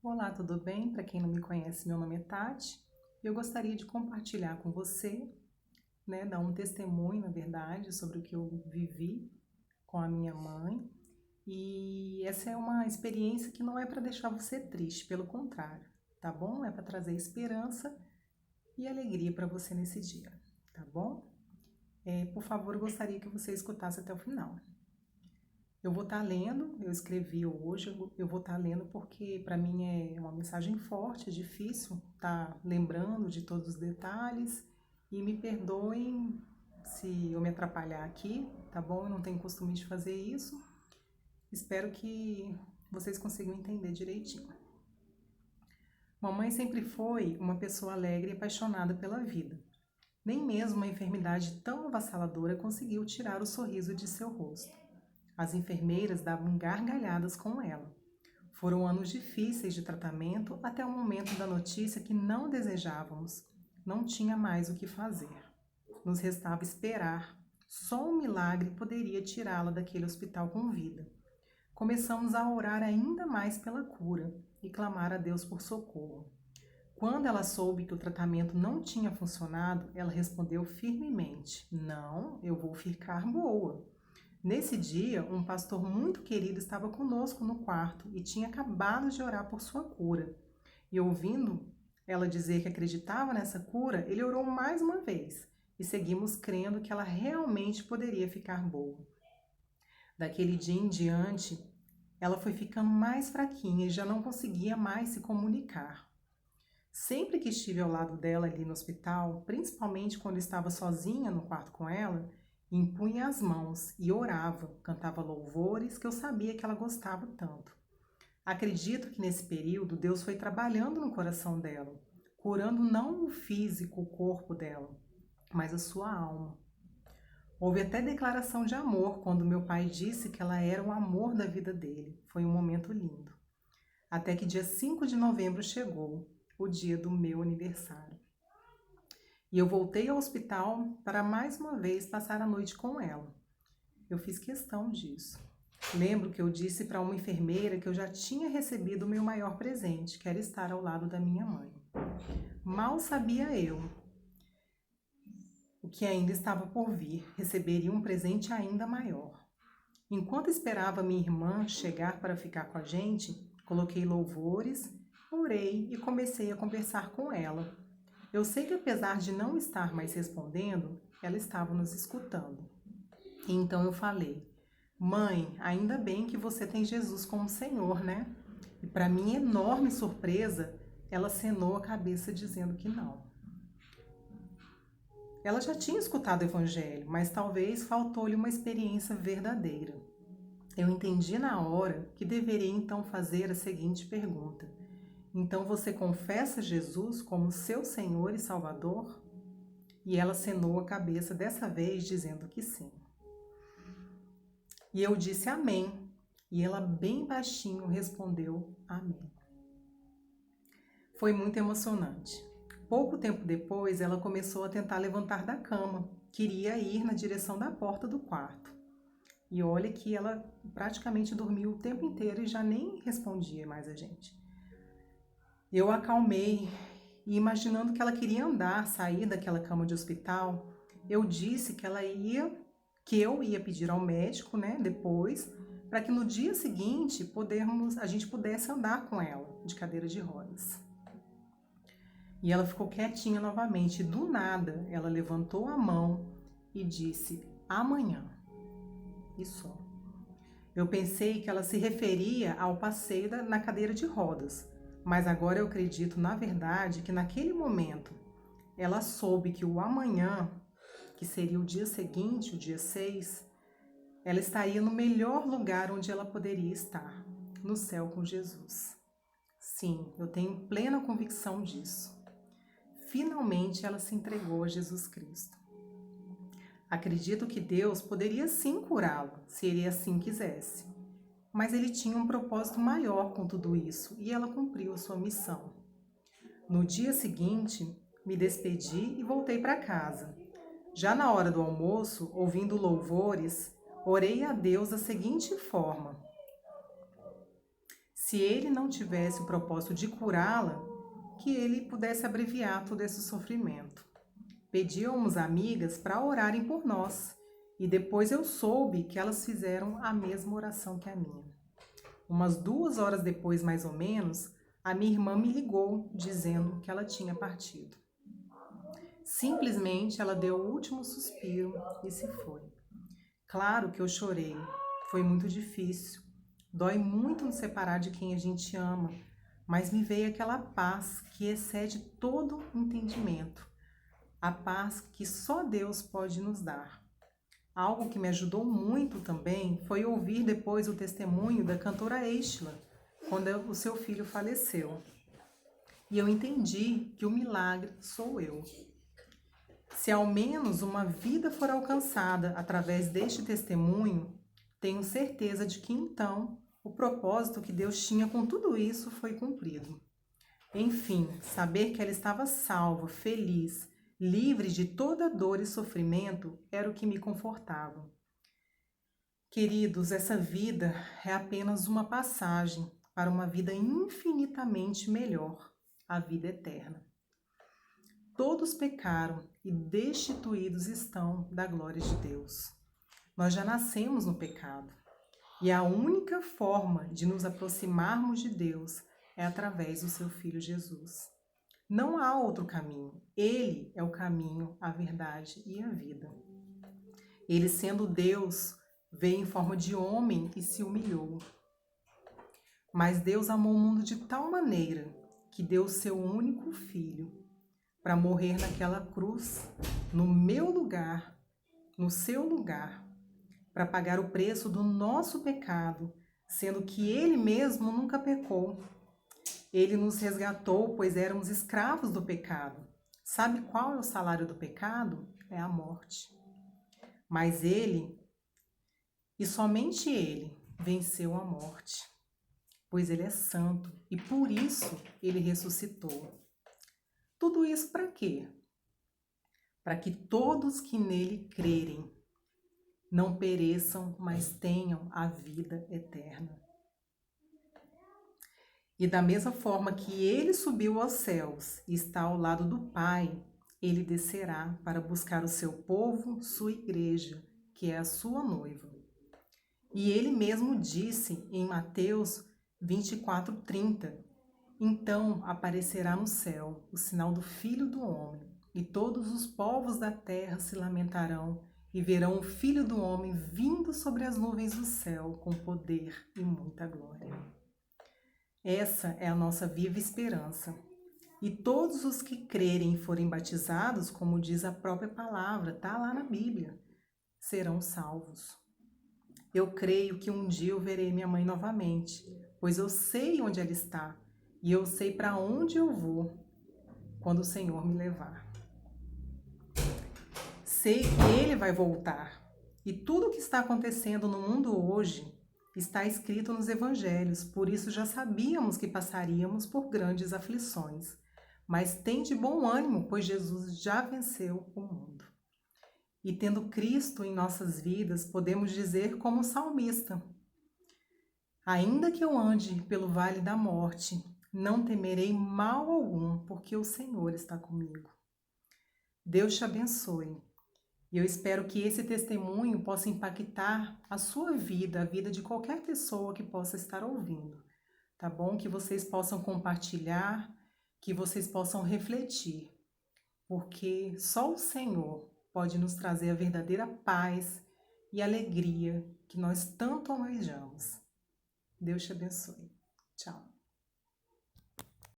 Olá, tudo bem? Para quem não me conhece, meu nome é Tati. Eu gostaria de compartilhar com você, dar um testemunho, na verdade, sobre o que eu vivi com a minha mãe. E essa é uma experiência que não é para deixar você triste, pelo contrário, tá bom? É para trazer esperança e alegria para você nesse dia, tá bom? Por favor, eu gostaria que você escutasse até o final. Eu vou estar lendo, eu escrevi hoje, eu vou estar lendo porque para mim é uma mensagem forte, é difícil estar lembrando de todos os detalhes e me perdoem se eu me atrapalhar aqui, tá bom? Eu não tenho costume de fazer isso. Espero que vocês consigam entender direitinho. Mamãe sempre foi uma pessoa alegre e apaixonada pela vida. Nem mesmo uma enfermidade tão avassaladora conseguiu tirar o sorriso de seu rosto. As enfermeiras davam gargalhadas com ela. Foram anos difíceis de tratamento até o momento da notícia que não desejávamos. Não tinha mais o que fazer. Nos restava esperar. Só um milagre poderia tirá-la daquele hospital com vida. Começamos a orar ainda mais pela cura e clamar a Deus por socorro. Quando ela soube que o tratamento não tinha funcionado, ela respondeu firmemente: "Não, eu vou ficar boa." Nesse dia, um pastor muito querido estava conosco no quarto e tinha acabado de orar por sua cura. E ouvindo ela dizer que acreditava nessa cura, ele orou mais uma vez e seguimos crendo que ela realmente poderia ficar boa. Daquele dia em diante, ela foi ficando mais fraquinha e já não conseguia mais se comunicar. Sempre que estive ao lado dela ali no hospital, principalmente quando estava sozinha no quarto com ela, impunha as mãos e orava, cantava louvores que eu sabia que ela gostava tanto. Acredito que nesse período Deus foi trabalhando no coração dela, curando não o físico, o corpo dela, mas a sua alma. Houve até declaração de amor quando meu pai disse que ela era o amor da vida dele. Foi um momento lindo. Até que dia 5 de novembro chegou, o dia do meu aniversário. E eu voltei ao hospital para mais uma vez passar a noite com ela. Eu fiz questão disso. Lembro que eu disse para uma enfermeira que eu já tinha recebido o meu maior presente, que era estar ao lado da minha mãe. Mal sabia eu o que ainda estava por vir, receberia um presente ainda maior. Enquanto esperava minha irmã chegar para ficar com a gente, coloquei louvores, orei e comecei a conversar com ela. Eu sei que apesar de não estar mais respondendo, ela estava nos escutando. Então eu falei: "Mãe, ainda bem que você tem Jesus como Senhor, né?" E para minha enorme surpresa, ela acenou a cabeça dizendo que não. Ela já tinha escutado o Evangelho, mas talvez faltou-lhe uma experiência verdadeira. Eu entendi na hora que deveria então fazer a seguinte pergunta: "Então você confessa Jesus como seu Senhor e Salvador?" E ela acenou a cabeça dessa vez, dizendo que sim. E eu disse amém. E ela bem baixinho respondeu amém. Foi muito emocionante. Pouco tempo depois, ela começou a tentar levantar da cama. Queria ir na direção da porta do quarto. E olha que ela praticamente dormiu o tempo inteiro e já nem respondia mais a gente. Eu acalmei e, imaginando que ela queria andar, sair daquela cama de hospital, eu disse que eu ia pedir ao médico, depois, para que no dia seguinte a gente pudesse andar com ela de cadeira de rodas. E ela ficou quietinha novamente. E do nada, ela levantou a mão e disse: "Amanhã." E só. Eu pensei que ela se referia ao passeio na cadeira de rodas, mas agora eu acredito, na verdade, que naquele momento ela soube que o amanhã, que seria o dia seguinte, o dia 6, ela estaria no melhor lugar onde ela poderia estar, no céu com Jesus. Sim, eu tenho plena convicção disso. Finalmente ela se entregou a Jesus Cristo. Acredito que Deus poderia sim curá-la, se ele assim quisesse. Mas ele tinha um propósito maior com tudo isso e ela cumpriu a sua missão. No dia seguinte, me despedi e voltei para casa. Já na hora do almoço, ouvindo louvores, orei a Deus da seguinte forma: se ele não tivesse o propósito de curá-la, que ele pudesse abreviar todo esse sofrimento. Pedi a umas amigas para orarem por nós, e depois eu soube que elas fizeram a mesma oração que a minha. Umas 2 horas depois, mais ou menos, a minha irmã me ligou dizendo que ela tinha partido. Simplesmente ela deu o último suspiro e se foi. Claro que eu chorei, foi muito difícil. Dói muito nos separar de quem a gente ama, mas me veio aquela paz que excede todo entendimento. A paz que só Deus pode nos dar. Algo que me ajudou muito também foi ouvir depois o testemunho da cantora Estela, quando o seu filho faleceu. E eu entendi que o milagre sou eu. Se ao menos uma vida for alcançada através deste testemunho, tenho certeza de que então o propósito que Deus tinha com tudo isso foi cumprido. Enfim, saber que ela estava salva, feliz, livre de toda dor e sofrimento era o que me confortava. Queridos, essa vida é apenas uma passagem para uma vida infinitamente melhor, a vida eterna. Todos pecaram e destituídos estão da glória de Deus. Nós já nascemos no pecado e a única forma de nos aproximarmos de Deus é através do seu Filho Jesus. Não há outro caminho. Ele é o caminho, a verdade e a vida. Ele, sendo Deus, veio em forma de homem e se humilhou. Mas Deus amou o mundo de tal maneira que deu o seu único filho para morrer naquela cruz, no meu lugar, no seu lugar, para pagar o preço do nosso pecado, sendo que ele mesmo nunca pecou. Ele nos resgatou, pois éramos escravos do pecado. Sabe qual é o salário do pecado? É a morte. Mas ele, e somente ele, venceu a morte, pois ele é santo e por isso ele ressuscitou. Tudo isso para quê? Para que todos que nele crerem não pereçam, mas tenham a vida eterna. E da mesma forma que ele subiu aos céus e está ao lado do Pai, ele descerá para buscar o seu povo, sua igreja, que é a sua noiva. E ele mesmo disse em Mateus 24:30, então aparecerá no céu o sinal do Filho do Homem, e todos os povos da terra se lamentarão e verão o Filho do Homem vindo sobre as nuvens do céu com poder e muita glória. Essa é a nossa viva esperança. E todos os que crerem e forem batizados, como diz a própria palavra, está lá na Bíblia, serão salvos. Eu creio que um dia eu verei minha mãe novamente, pois eu sei onde ela está e eu sei para onde eu vou quando o Senhor me levar. Sei que Ele vai voltar e tudo o que está acontecendo no mundo hoje está escrito nos evangelhos, por isso já sabíamos que passaríamos por grandes aflições. Mas tem de bom ânimo, pois Jesus já venceu o mundo. E tendo Cristo em nossas vidas, podemos dizer como o salmista: ainda que eu ande pelo vale da morte, não temerei mal algum, porque o Senhor está comigo. Deus te abençoe. E eu espero que esse testemunho possa impactar a sua vida, a vida de qualquer pessoa que possa estar ouvindo, tá bom? Que vocês possam compartilhar, que vocês possam refletir, porque só o Senhor pode nos trazer a verdadeira paz e alegria que nós tanto almejamos. Deus te abençoe. Tchau.